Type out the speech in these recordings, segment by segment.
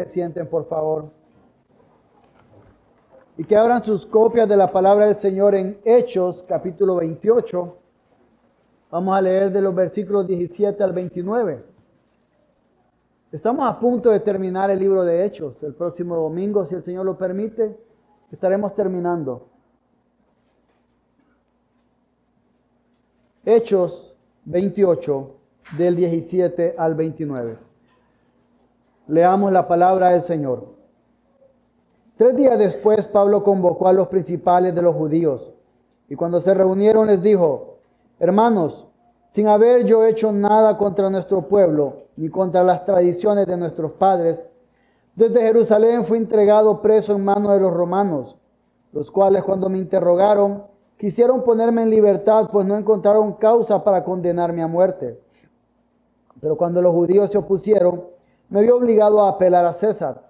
que se sienten, por favor. Y que abran sus copias de la palabra del Señor en Hechos, capítulo 28. Vamos a leer de los versículos 17 al 29. Estamos a punto de terminar el libro de Hechos. El próximo domingo, si el Señor lo permite, estaremos terminando. Hechos 28, del 17 al 29. Leamos la palabra del Señor. 3 días después, Pablo convocó a los principales de los judíos, y cuando se reunieron les dijo: hermanos, sin haber yo hecho nada contra nuestro pueblo, ni contra las tradiciones de nuestros padres, desde Jerusalén fui entregado preso en manos de los romanos, los cuales cuando me interrogaron, quisieron ponerme en libertad, pues no encontraron causa para condenarme a muerte. Pero cuando los judíos se opusieron, me vi obligado a apelar a César,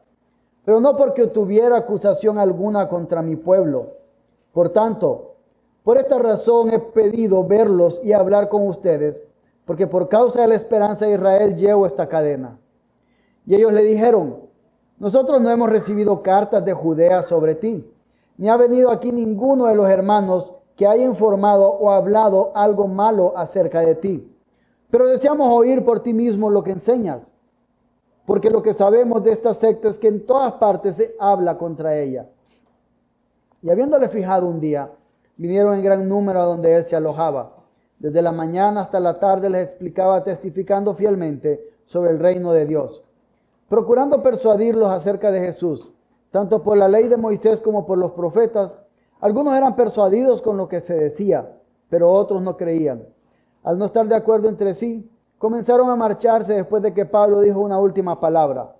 pero no porque tuviera acusación alguna contra mi pueblo. Por tanto, por esta razón he pedido verlos y hablar con ustedes, porque por causa de la esperanza de Israel llevo esta cadena. Y ellos le dijeron: nosotros no hemos recibido cartas de Judea sobre ti, ni ha venido aquí ninguno de los hermanos que haya informado o hablado algo malo acerca de ti. Pero deseamos oír por ti mismo lo que enseñas, porque lo que sabemos de esta secta es que en todas partes se habla contra ella. Y habiéndole fijado un día, vinieron en gran número a donde él se alojaba. Desde la mañana hasta la tarde les explicaba, testificando fielmente sobre el reino de Dios, procurando persuadirlos acerca de Jesús, tanto por la ley de Moisés como por los profetas. Algunos eran persuadidos con lo que se decía, pero otros no creían. Al no estar de acuerdo entre sí, comenzaron a marcharse después de que Pablo dijo una última palabra.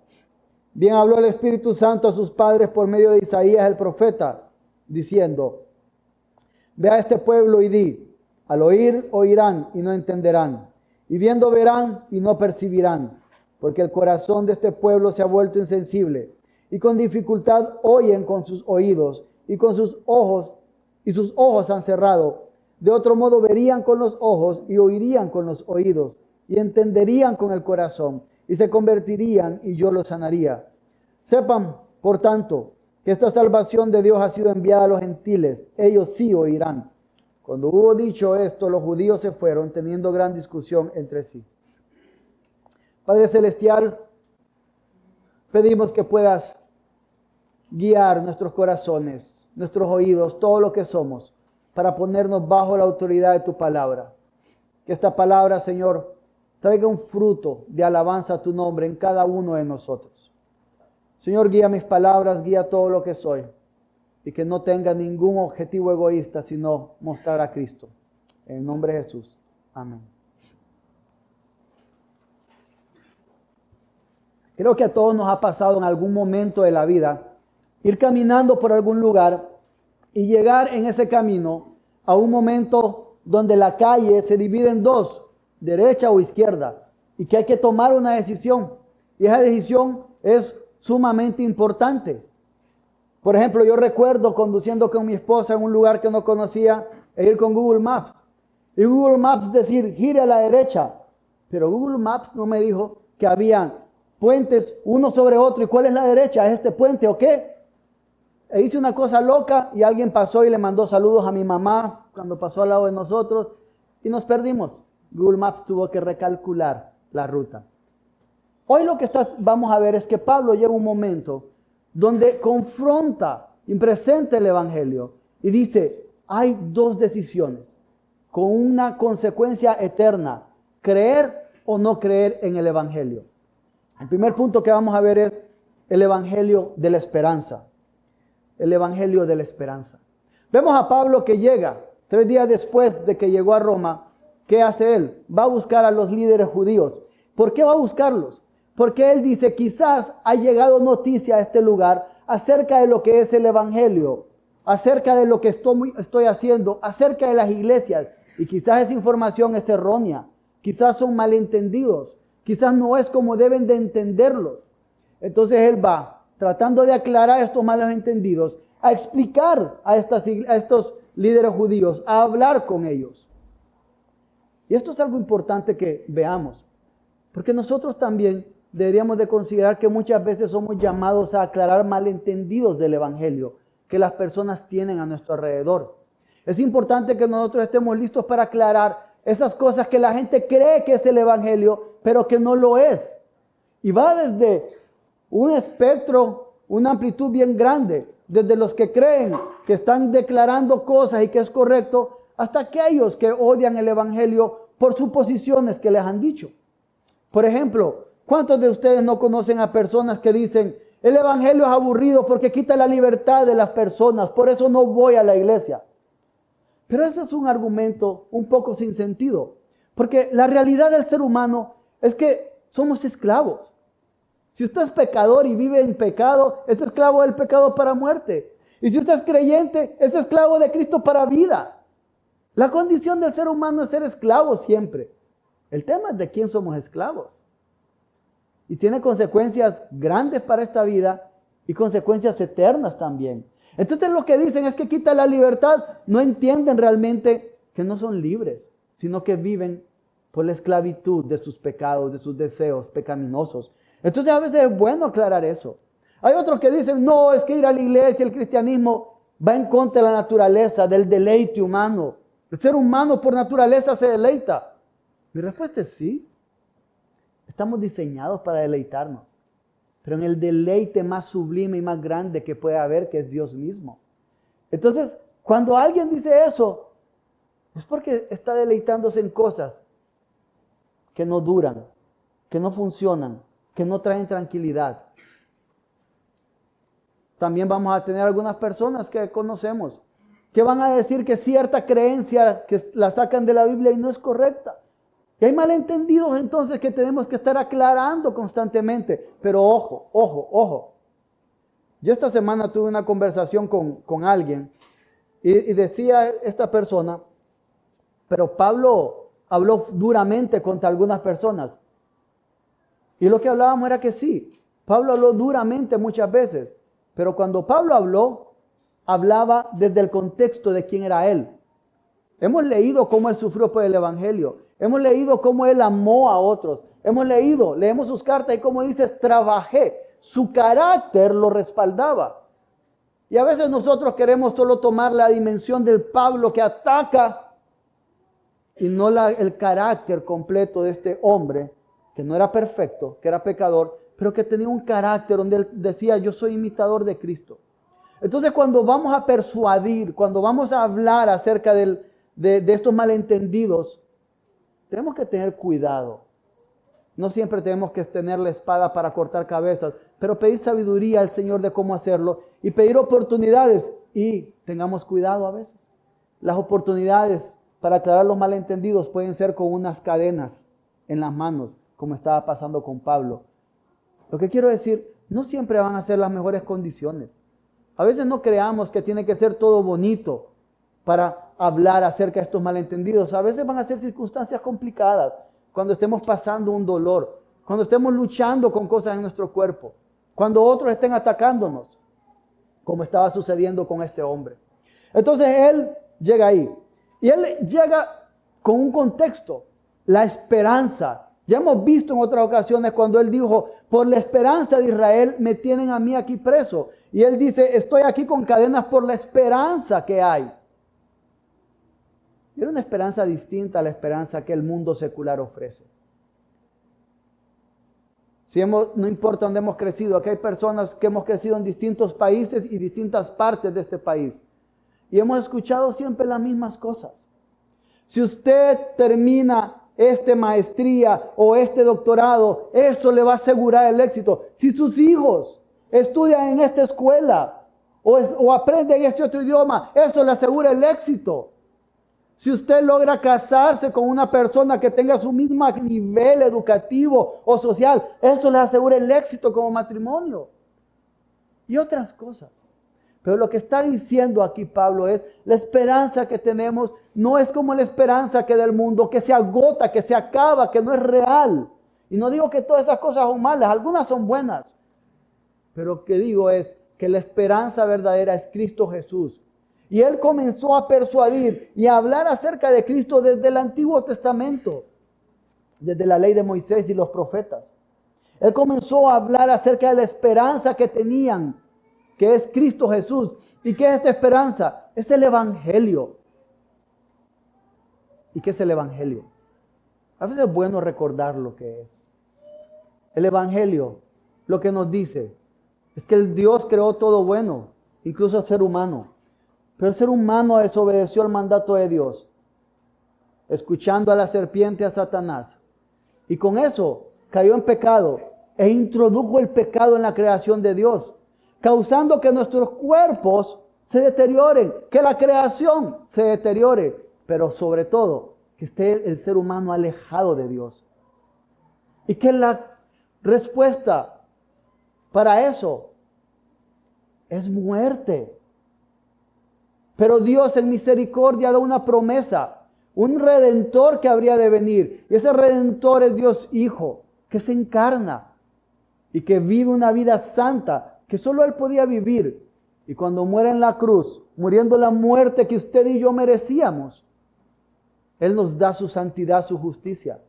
Bien habló el Espíritu Santo a sus padres por medio de Isaías el profeta, diciendo: ve a este pueblo y di, al oír oirán y no entenderán, y viendo verán y no percibirán, porque el corazón de este pueblo se ha vuelto insensible, y con dificultad oyen con sus oídos, y sus ojos han cerrado. De otro modo verían con los ojos y oirían con los oídos, y entenderían con el corazón, y se convertirían y yo los sanaría. Sepan, por tanto, que esta salvación de Dios ha sido enviada a los gentiles. Ellos sí oirán. Cuando hubo dicho esto, los judíos se fueron, teniendo gran discusión entre sí. Padre Celestial, pedimos que puedas guiar nuestros corazones, nuestros oídos, todo lo que somos, para ponernos bajo la autoridad de tu palabra. Que esta palabra, Señor, traiga un fruto de alabanza a tu nombre en cada uno de nosotros. Señor, guía mis palabras, guía todo lo que soy, y que no tenga ningún objetivo egoísta, sino mostrar a Cristo. En el nombre de Jesús. Amén. Creo que a todos nos ha pasado en algún momento de la vida ir caminando por algún lugar y llegar en ese camino a un momento donde la calle se divide en dos, derecha o izquierda, y que hay que tomar una decisión. Y esa decisión es sumamente importante. Por ejemplo, yo recuerdo conduciendo con mi esposa en un lugar que no conocía e ir con Google Maps. Y Google Maps decir, gire a la derecha. Pero Google Maps no me dijo que había puentes uno sobre otro. ¿Y cuál es la derecha? ¿Es este puente o qué? E hice una cosa loca y alguien pasó y le mandó saludos a mi mamá cuando pasó al lado de nosotros y nos perdimos. Google Maps tuvo que recalcular la ruta. Hoy lo que vamos a ver es que Pablo llega un momento donde confronta y presenta el Evangelio y dice, hay dos decisiones con una consecuencia eterna, creer o no creer en el Evangelio. El primer punto que vamos a ver es el Evangelio de la esperanza. El Evangelio de la esperanza. Vemos a Pablo que llega 3 días después de que llegó a Roma. ¿Qué hace él? Va a buscar a los líderes judíos. ¿Por qué va a buscarlos? Porque él dice, quizás ha llegado noticia a este lugar acerca de lo que es el Evangelio, acerca de lo que estoy haciendo, acerca de las iglesias. Y quizás esa información es errónea, quizás son malentendidos, quizás no es como deben de entenderlos. Entonces él va tratando de aclarar estos malos entendidos, a explicar a estos líderes judíos, a hablar con ellos. Y esto es algo importante que veamos, porque nosotros también deberíamos de considerar que muchas veces somos llamados a aclarar malentendidos del Evangelio que las personas tienen a nuestro alrededor. Es importante que nosotros estemos listos para aclarar esas cosas que la gente cree que es el Evangelio, pero que no lo es. Y va desde un espectro, una amplitud bien grande, desde los que creen que están declarando cosas y que es correcto, hasta aquellos que odian el Evangelio por suposiciones que les han dicho. Por ejemplo, ¿cuántos de ustedes no conocen a personas que dicen, el Evangelio es aburrido porque quita la libertad de las personas, por eso no voy a la iglesia? Pero ese es un argumento un poco sin sentido, porque la realidad del ser humano es que somos esclavos. Si usted es pecador y vive en pecado, es esclavo del pecado para muerte. Y si usted es creyente, es esclavo de Cristo para vida. La condición del ser humano es ser esclavo siempre. El tema es de quién somos esclavos. Y tiene consecuencias grandes para esta vida y consecuencias eternas también. Entonces lo que dicen es que quita la libertad. No entienden realmente que no son libres, sino que viven por la esclavitud de sus pecados, de sus deseos pecaminosos. Entonces a veces es bueno aclarar eso. Hay otros que dicen, no, es que ir a la iglesia, el cristianismo va en contra de la naturaleza, del deleite humano. El ser humano por naturaleza se deleita. Mi respuesta es sí. Estamos diseñados para deleitarnos, pero en el deleite más sublime y más grande que puede haber, que es Dios mismo. Entonces, cuando alguien dice eso, es porque está deleitándose en cosas que no duran, que no funcionan, que no traen tranquilidad. También vamos a tener algunas personas que conocemos que van a decir que cierta creencia que la sacan de la Biblia y no es correcta. Y hay malentendidos entonces que tenemos que estar aclarando constantemente. Pero ojo, ojo, ojo. Yo esta semana tuve una conversación con alguien y decía esta persona, pero Pablo habló duramente contra algunas personas. Y lo que hablábamos era que sí, Pablo habló duramente muchas veces, pero cuando Pablo hablaba desde el contexto de quién era él. Hemos leído cómo él sufrió por el Evangelio. Hemos leído cómo él amó a otros. Leemos sus cartas y como dices, trabajé. Su carácter lo respaldaba. Y a veces nosotros queremos solo tomar la dimensión del Pablo que ataca y no el carácter completo de este hombre que no era perfecto, que era pecador, pero que tenía un carácter donde él decía, yo soy imitador de Cristo. Entonces cuando vamos a persuadir, cuando vamos a hablar acerca de estos malentendidos, tenemos que tener cuidado. No siempre tenemos que tener la espada para cortar cabezas, pero pedir sabiduría al Señor de cómo hacerlo y pedir oportunidades y tengamos cuidado a veces. Las oportunidades para aclarar los malentendidos pueden ser con unas cadenas en las manos, como estaba pasando con Pablo. Lo que quiero decir, no siempre van a ser las mejores condiciones. A veces no creamos que tiene que ser todo bonito para hablar acerca de estos malentendidos. A veces van a ser circunstancias complicadas, cuando estemos pasando un dolor, cuando estemos luchando con cosas en nuestro cuerpo, cuando otros estén atacándonos, como estaba sucediendo con este hombre. Entonces él llega ahí, y él llega con un contexto, la esperanza. Ya hemos visto en otras ocasiones cuando él dijo, por la esperanza de Israel me tienen a mí aquí preso. Y él dice, estoy aquí con cadenas por la esperanza que hay. Era una esperanza distinta a la esperanza que el mundo secular ofrece. No importa dónde hemos crecido, aquí hay personas que hemos crecido en distintos países y distintas partes de este país. Y hemos escuchado siempre las mismas cosas. Si usted termina esta maestría o este doctorado, eso le va a asegurar el éxito. Si sus hijos estudian en esta escuela o aprenden este otro idioma, eso le asegura el éxito. Si usted logra casarse con una persona que tenga su mismo nivel educativo o social, eso le asegura el éxito como matrimonio. Y otras cosas. Pero lo que está diciendo aquí Pablo es, la esperanza que tenemos no es como la esperanza que del mundo, que se agota, que se acaba, que no es real. Y no digo que todas esas cosas son malas, algunas son buenas. Pero lo que digo es que la esperanza verdadera es Cristo Jesús. Y él comenzó a persuadir y a hablar acerca de Cristo desde el Antiguo Testamento, desde la ley de Moisés y los profetas. Él comenzó a hablar acerca de la esperanza que tenían, que es Cristo Jesús. ¿Y qué es esta esperanza? Es el Evangelio. ¿Y qué es el Evangelio? A veces es bueno recordar lo que es. El Evangelio, lo que nos dice, es que el Dios creó todo bueno, incluso el ser humano. Pero el ser humano desobedeció el mandato de Dios, escuchando a la serpiente, a Satanás. Y con eso cayó en pecado e introdujo el pecado en la creación de Dios, causando que nuestros cuerpos se deterioren, que la creación se deteriore, pero sobre todo que esté el ser humano alejado de Dios. Y que la respuesta para eso es muerte. Pero Dios en misericordia da una promesa, un redentor que habría de venir. Y ese redentor es Dios Hijo, que se encarna y que vive una vida santa que solo Él podía vivir. Y cuando muere en la cruz, muriendo la muerte que usted y yo merecíamos, Él nos da su santidad, su justicia.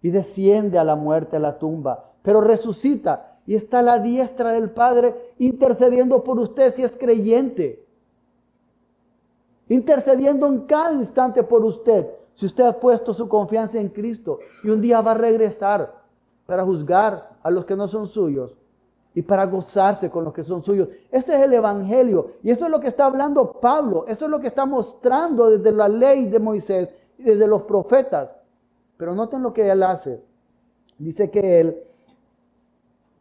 Y desciende a la muerte, a la tumba, pero resucita y está a la diestra del Padre intercediendo por usted si es creyente. Intercediendo en cada instante por usted, si usted ha puesto su confianza en Cristo. Y un día va a regresar para juzgar a los que no son suyos y para gozarse con los que son suyos. Ese es el Evangelio. Y eso es lo que está hablando Pablo. Eso es lo que está mostrando desde la ley de Moisés y desde los profetas. Pero noten lo que él hace. Dice que él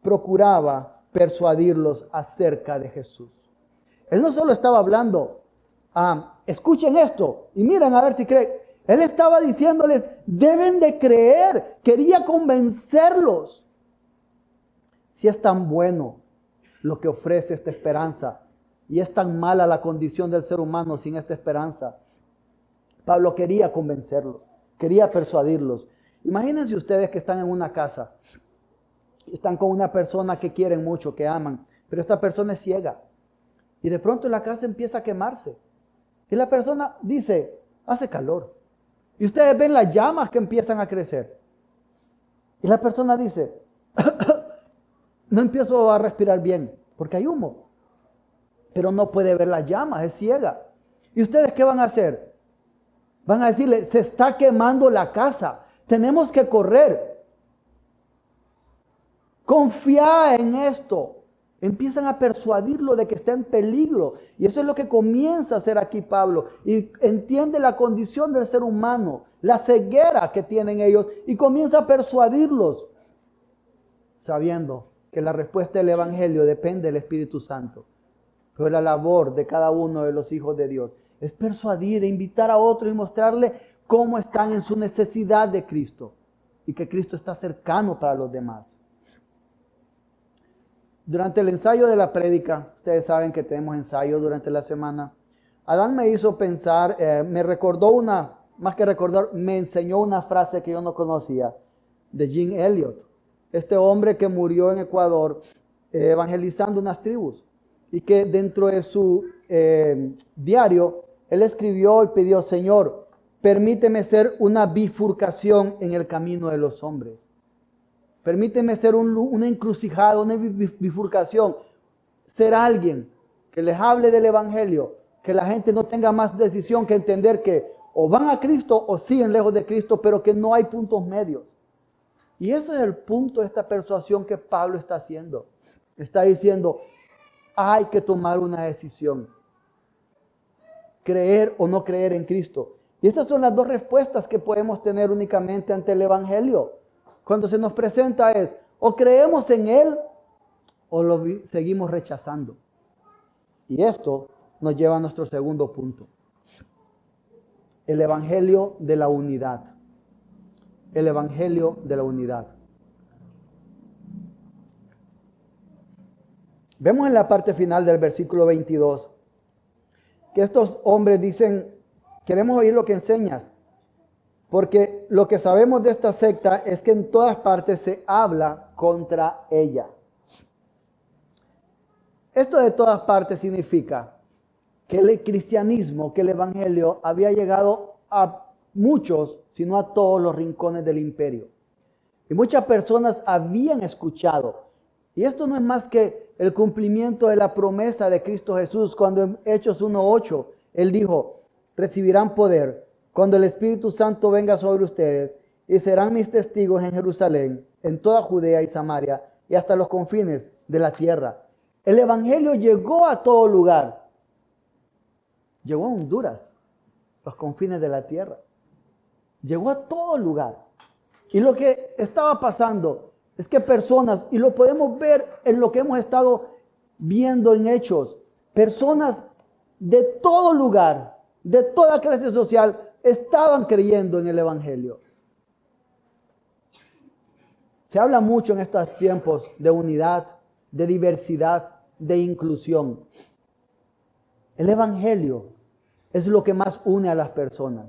procuraba persuadirlos acerca de Jesús. Él no solo estaba hablando, escuchen esto y miren a ver si creen. Él estaba diciéndoles, deben de creer. Quería convencerlos. Si es tan bueno lo que ofrece esta esperanza y es tan mala la condición del ser humano sin esta esperanza, Pablo quería convencerlos, quería persuadirlos. Imagínense ustedes que están en una casa, están con una persona que quieren mucho, que aman, pero esta persona es ciega y de pronto la casa empieza a quemarse y la persona dice, hace calor, y ustedes ven las llamas que empiezan a crecer y la persona dice, no empiezo a respirar bien porque hay humo, pero no puede ver las llamas, es ciega. ¿Y ustedes qué van a hacer? Van a decirle, se está quemando la casa, tenemos que correr. Confía en esto. Empiezan a persuadirlo de que está en peligro. Y eso es lo que comienza a hacer aquí Pablo. Y entiende la condición del ser humano, la ceguera que tienen ellos, y comienza a persuadirlos, sabiendo que la respuesta del Evangelio depende del Espíritu Santo. Pero la labor de cada uno de los hijos de Dios es persuadir e invitar a otros y mostrarle cómo están en su necesidad de Cristo y que Cristo está cercano para los demás. Durante el ensayo de la prédica, ustedes saben que tenemos ensayo durante la semana, Adán me hizo pensar, me recordó más que recordar, me enseñó una frase que yo no conocía, de Jim Elliot, este hombre que murió en Ecuador evangelizando unas tribus y que dentro de su diario, él escribió y pidió, Señor, permíteme ser una bifurcación en el camino de los hombres. Permíteme ser una encrucijada, una bifurcación. Ser alguien que les hable del Evangelio, que la gente no tenga más decisión que entender que o van a Cristo o siguen lejos de Cristo, pero que no hay puntos medios. Y eso es el punto de esta persuasión que Pablo está haciendo. Está diciendo, hay que tomar una decisión. Creer o no creer en Cristo. Y estas son las dos respuestas que podemos tener únicamente ante el Evangelio. Cuando se nos presenta es, o creemos en Él o lo seguimos rechazando. Y esto nos lleva a nuestro segundo punto. El Evangelio de la unidad. El Evangelio de la unidad. Vemos en la parte final del versículo 22 que estos hombres dicen, queremos oír lo que enseñas, porque lo que sabemos de esta secta es que en todas partes se habla contra ella. Esto de todas partes significa que el cristianismo, que el evangelio había llegado a muchos, si no a todos los rincones del imperio. Y muchas personas habían escuchado. Y esto no es más que el cumplimiento de la promesa de Cristo Jesús. Cuando en Hechos 1:8, Él dijo, recibirán poder cuando el Espíritu Santo venga sobre ustedes y serán mis testigos en Jerusalén, en toda Judea y Samaria y hasta los confines de la tierra. El Evangelio llegó a todo lugar. Llegó a Honduras, los confines de la tierra. Llegó a todo lugar. Y lo que estaba pasando es que personas, y lo podemos ver en lo que hemos estado viendo en Hechos, personas de todo lugar, de toda clase social, estaban creyendo en el Evangelio. Se habla mucho en estos tiempos de unidad, de diversidad, de inclusión. El Evangelio es lo que más une a las personas.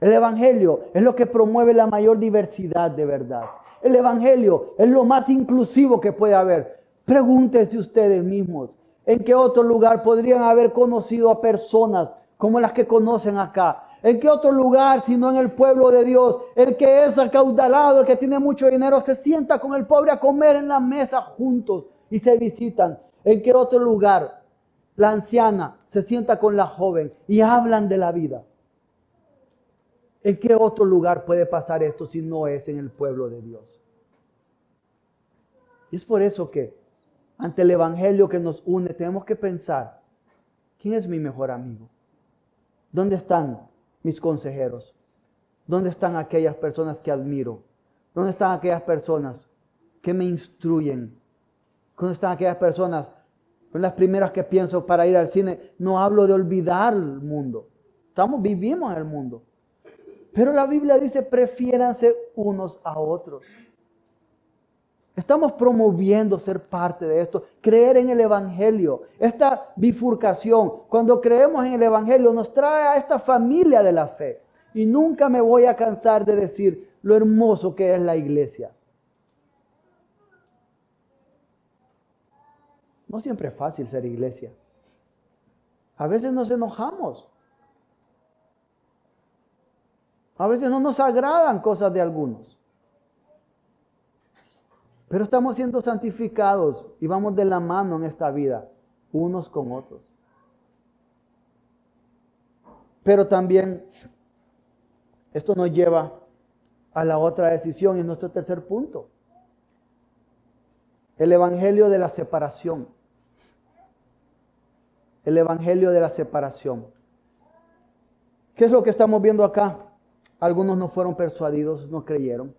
El Evangelio es lo que promueve la mayor diversidad de verdad. El Evangelio es lo más inclusivo que puede haber. Pregúntense ustedes mismos, ¿en qué otro lugar podrían haber conocido a personas como las que conocen acá? ¿En qué otro lugar, sino en el pueblo de Dios? El que es acaudalado, el que tiene mucho dinero, se sienta con el pobre a comer en la mesa juntos y se visitan. ¿En qué otro lugar la anciana se sienta con la joven y hablan de la vida? ¿En qué otro lugar puede pasar esto si no es en el pueblo de Dios? Y es por eso que ante el Evangelio que nos une tenemos que pensar, ¿quién es mi mejor amigo? ¿Dónde están mis consejeros? ¿Dónde están aquellas personas que admiro? ¿Dónde están aquellas personas que me instruyen? ¿Dónde están aquellas personas? Son las primeras que pienso para ir al cine. No hablo de olvidar el mundo. Vivimos en el mundo. Pero la Biblia dice, prefiéranse unos a otros. Estamos promoviendo ser parte de esto, creer en el Evangelio. Esta bifurcación, cuando creemos en el Evangelio, nos trae a esta familia de la fe. Y nunca me voy a cansar de decir lo hermoso que es la iglesia. No siempre es fácil ser iglesia. A veces nos enojamos. A veces no nos agradan cosas de algunos. Pero estamos siendo santificados y vamos de la mano en esta vida, unos con otros. Pero también esto nos lleva a la otra decisión y es nuestro tercer punto. El evangelio de la separación. El evangelio de la separación. ¿Qué es lo que estamos viendo acá? Algunos no fueron persuadidos, no creyeron.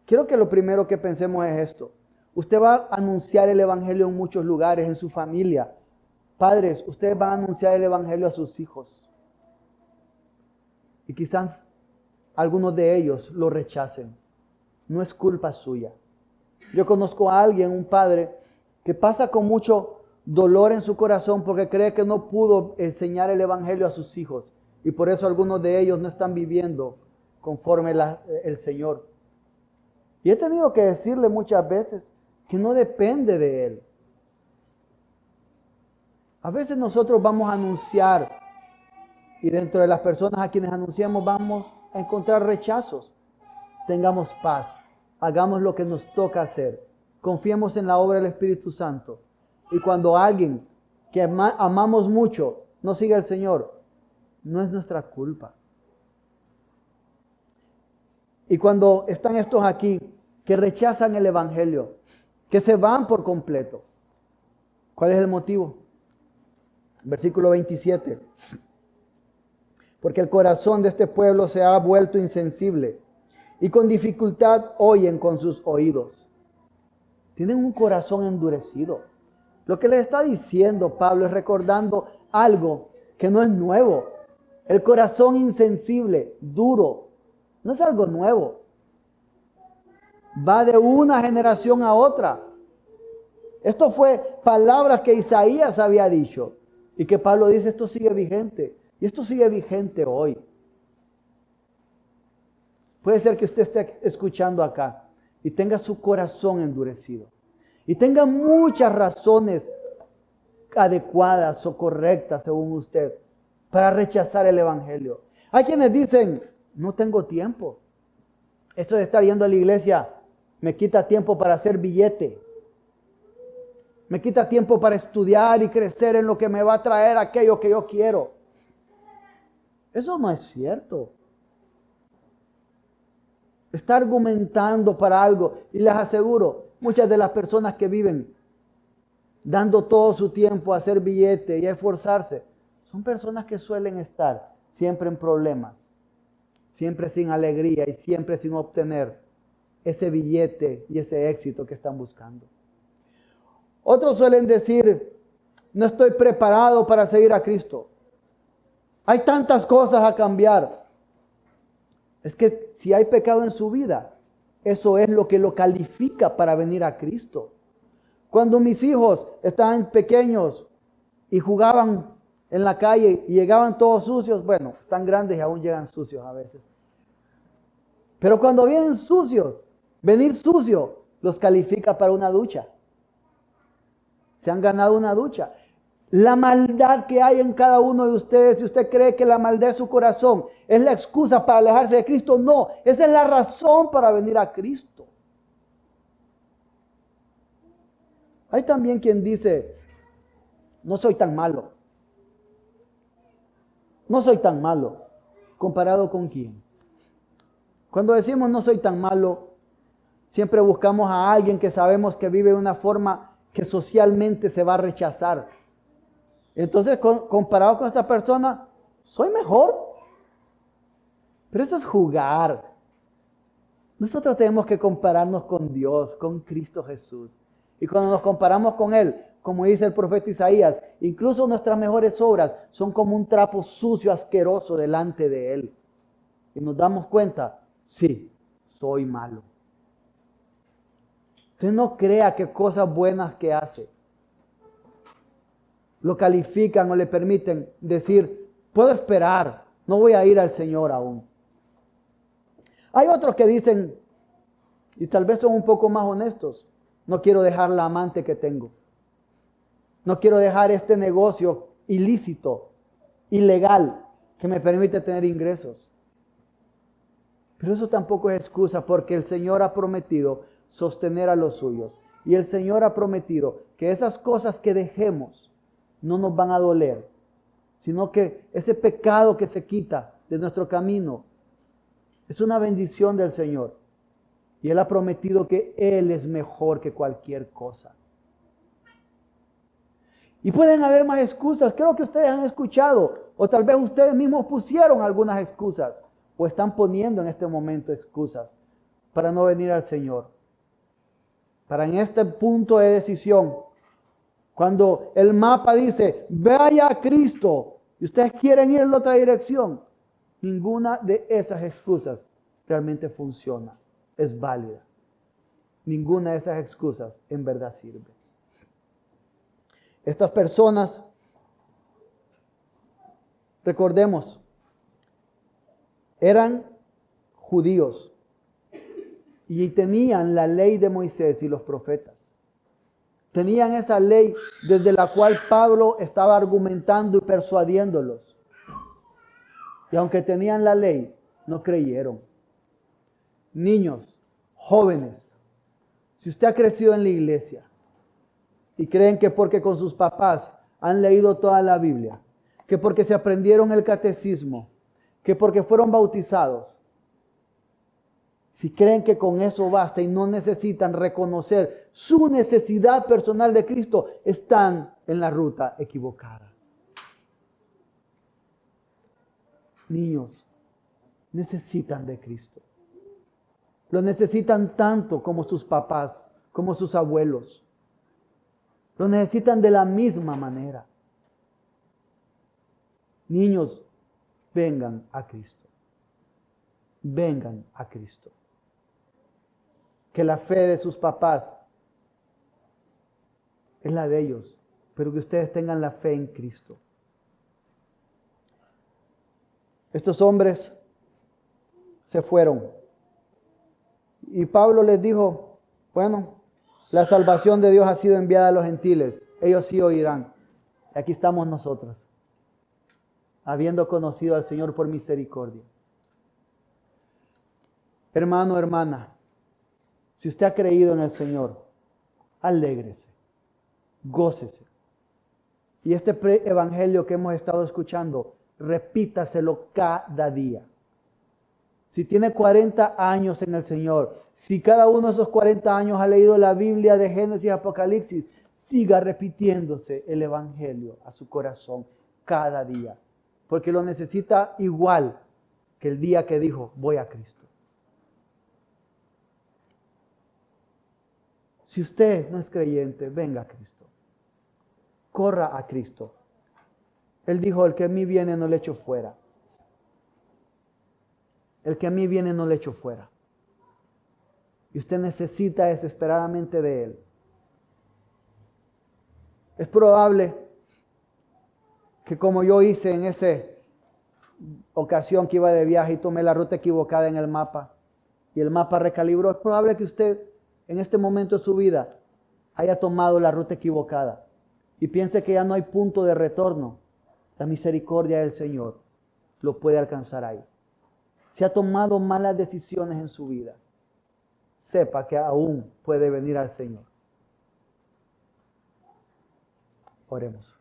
Quiero que lo primero que pensemos es esto. Usted va a anunciar el evangelio en muchos lugares, en su familia. Padres, ustedes van a anunciar el evangelio a sus hijos. Y quizás algunos de ellos lo rechacen. No es culpa suya. Yo conozco a alguien, un padre, que pasa con mucho dolor en su corazón porque cree que no pudo enseñar el evangelio a sus hijos. Y por eso algunos de ellos no están viviendo conforme el Señor. Y he tenido que decirle muchas veces que no depende de él. A veces nosotros vamos a anunciar y dentro de las personas a quienes anunciamos vamos a encontrar rechazos. Tengamos paz. Hagamos lo que nos toca hacer. Confiemos en la obra del Espíritu Santo. Y cuando alguien que amamos mucho no sigue al Señor, no es nuestra culpa. Y cuando están estos aquí que rechazan el evangelio, que se van por completo, ¿cuál es el motivo? Versículo 27. Porque el corazón de este pueblo se ha vuelto insensible y con dificultad oyen con sus oídos. Tienen un corazón endurecido. Lo que les está diciendo Pablo es recordando algo que no es nuevo. El corazón insensible, duro, no es algo nuevo. Va de una generación a otra. Esto fue palabras que Isaías había dicho y que Pablo dice, esto sigue vigente. Y esto sigue vigente hoy. Puede ser que usted esté escuchando acá y tenga su corazón endurecido y tenga muchas razones adecuadas o correctas según usted para rechazar el evangelio. Hay quienes dicen, no tengo tiempo. Eso de estar yendo a la iglesia Me quita tiempo para hacer billete. Me quita tiempo para estudiar y crecer en lo que me va a traer aquello que yo quiero. Eso no es cierto. Está argumentando para algo. Y les aseguro, muchas de las personas que viven dando todo su tiempo a hacer billete y a esforzarse, son personas que suelen estar siempre en problemas, siempre sin alegría y siempre sin obtener ese billete y ese éxito que están buscando. Otros suelen decir, no estoy preparado para seguir a Cristo. Hay tantas cosas a cambiar. Es que si hay pecado en su vida, eso es lo que lo califica para venir a Cristo. Cuando mis hijos estaban pequeños y jugaban en la calle y llegaban todos sucios, bueno, están grandes y aún llegan sucios a veces. Pero cuando vienen sucios, venir sucio los califica para una ducha. Se han ganado una ducha. La maldad que hay en cada uno de ustedes, si usted cree que la maldad de su corazón es la excusa para alejarse de Cristo, no, esa es la razón para venir a Cristo. Hay también quien dice, no soy tan malo. No soy tan malo. ¿Comparado con quién? Cuando decimos no soy tan malo, siempre buscamos a alguien que sabemos que vive de una forma que socialmente se va a rechazar. Entonces, comparado con esta persona, soy mejor. Pero eso es jugar. Nosotros tenemos que compararnos con Dios, con Cristo Jesús. Y cuando nos comparamos con Él, como dice el profeta Isaías, incluso nuestras mejores obras son como un trapo sucio, asqueroso delante de Él. Y nos damos cuenta, sí, soy malo. Entonces no crea que cosas buenas que hace lo califican o le permiten decir, puedo esperar, no voy a ir al Señor aún. Hay otros que dicen, y tal vez son un poco más honestos, no quiero dejar la amante que tengo. No quiero dejar este negocio ilícito, ilegal, que me permite tener ingresos. Pero eso tampoco es excusa porque el Señor ha prometido sostener a los suyos. Y el Señor ha prometido que esas cosas que dejemos no nos van a doler, sino que ese pecado que se quita de nuestro camino es una bendición del Señor. Y Él ha prometido que Él es mejor que cualquier cosa. Y pueden haber más excusas. Creo que ustedes han escuchado, o tal vez ustedes mismos pusieron algunas excusas, o están poniendo en este momento excusas para no venir al Señor. Para en este punto de decisión, cuando el mapa dice, vaya a Cristo, y ustedes quieren ir en la otra dirección, ninguna de esas excusas realmente funciona, es válida. Ninguna de esas excusas en verdad sirve. Estas personas, recordemos, eran judíos y tenían la ley de Moisés y los profetas. Tenían esa ley desde la cual Pablo estaba argumentando y persuadiéndolos. Y aunque tenían la ley, no creyeron. Niños, jóvenes, si usted ha crecido en la iglesia y creen que porque con sus papás han leído toda la Biblia, que porque se aprendieron el catecismo, que porque fueron bautizados, si creen que con eso basta y no necesitan reconocer su necesidad personal de Cristo, están en la ruta equivocada. Niños, necesitan de Cristo. Lo necesitan tanto como sus papás, como sus abuelos. Lo necesitan de la misma manera. Niños, vengan a Cristo. Vengan a Cristo. Que la fe de sus papás es la de ellos, pero que ustedes tengan la fe en Cristo. Estos hombres se fueron. Y Pablo les dijo, bueno, la salvación de Dios ha sido enviada a los gentiles. Ellos sí oirán. Y aquí estamos nosotros, habiendo conocido al Señor por misericordia. Hermano, hermana, Si usted ha creído en el Señor, alégrese, gócese. Y este evangelio que hemos estado escuchando, repítaselo cada día. Si tiene 40 años en el Señor, si cada uno de esos 40 años ha leído la Biblia de Génesis y Apocalipsis, siga repitiéndose el evangelio a su corazón cada día. Porque lo necesita igual que el día que dijo, voy a Cristo. Si usted no es creyente, venga a Cristo. Corra a Cristo. Él dijo, el que a mí viene no le echo fuera. El que a mí viene no le echo fuera. Y usted necesita desesperadamente de Él. Es probable que como yo hice en esa ocasión que iba de viaje y tomé la ruta equivocada en el mapa y el mapa recalibró, es probable que usted en este momento de su vida haya tomado la ruta equivocada y piense que ya no hay punto de retorno. La misericordia del Señor lo puede alcanzar ahí. Si ha tomado malas decisiones en su vida, sepa que aún puede venir al Señor. Oremos.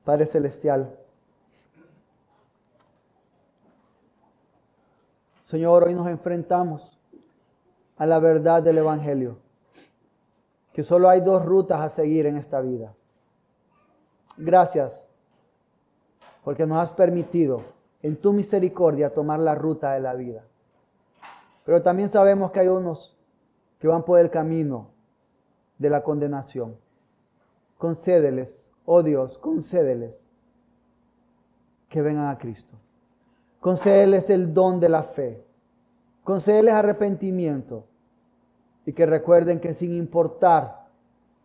Padre Celestial, Señor, hoy nos enfrentamos a la verdad del Evangelio, que solo hay dos rutas a seguir en esta vida. Gracias, porque nos has permitido en tu misericordia tomar la ruta de la vida. Pero también sabemos que hay unos que van por el camino de la condenación. Concédeles, oh Dios, concédeles que vengan a Cristo. Concédeles el don de la fe. Concédeles arrepentimiento y que recuerden que sin importar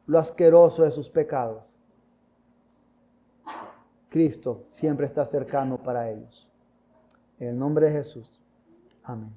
lo asqueroso de sus pecados, Cristo siempre está cercano para ellos. En el nombre de Jesús. Amén.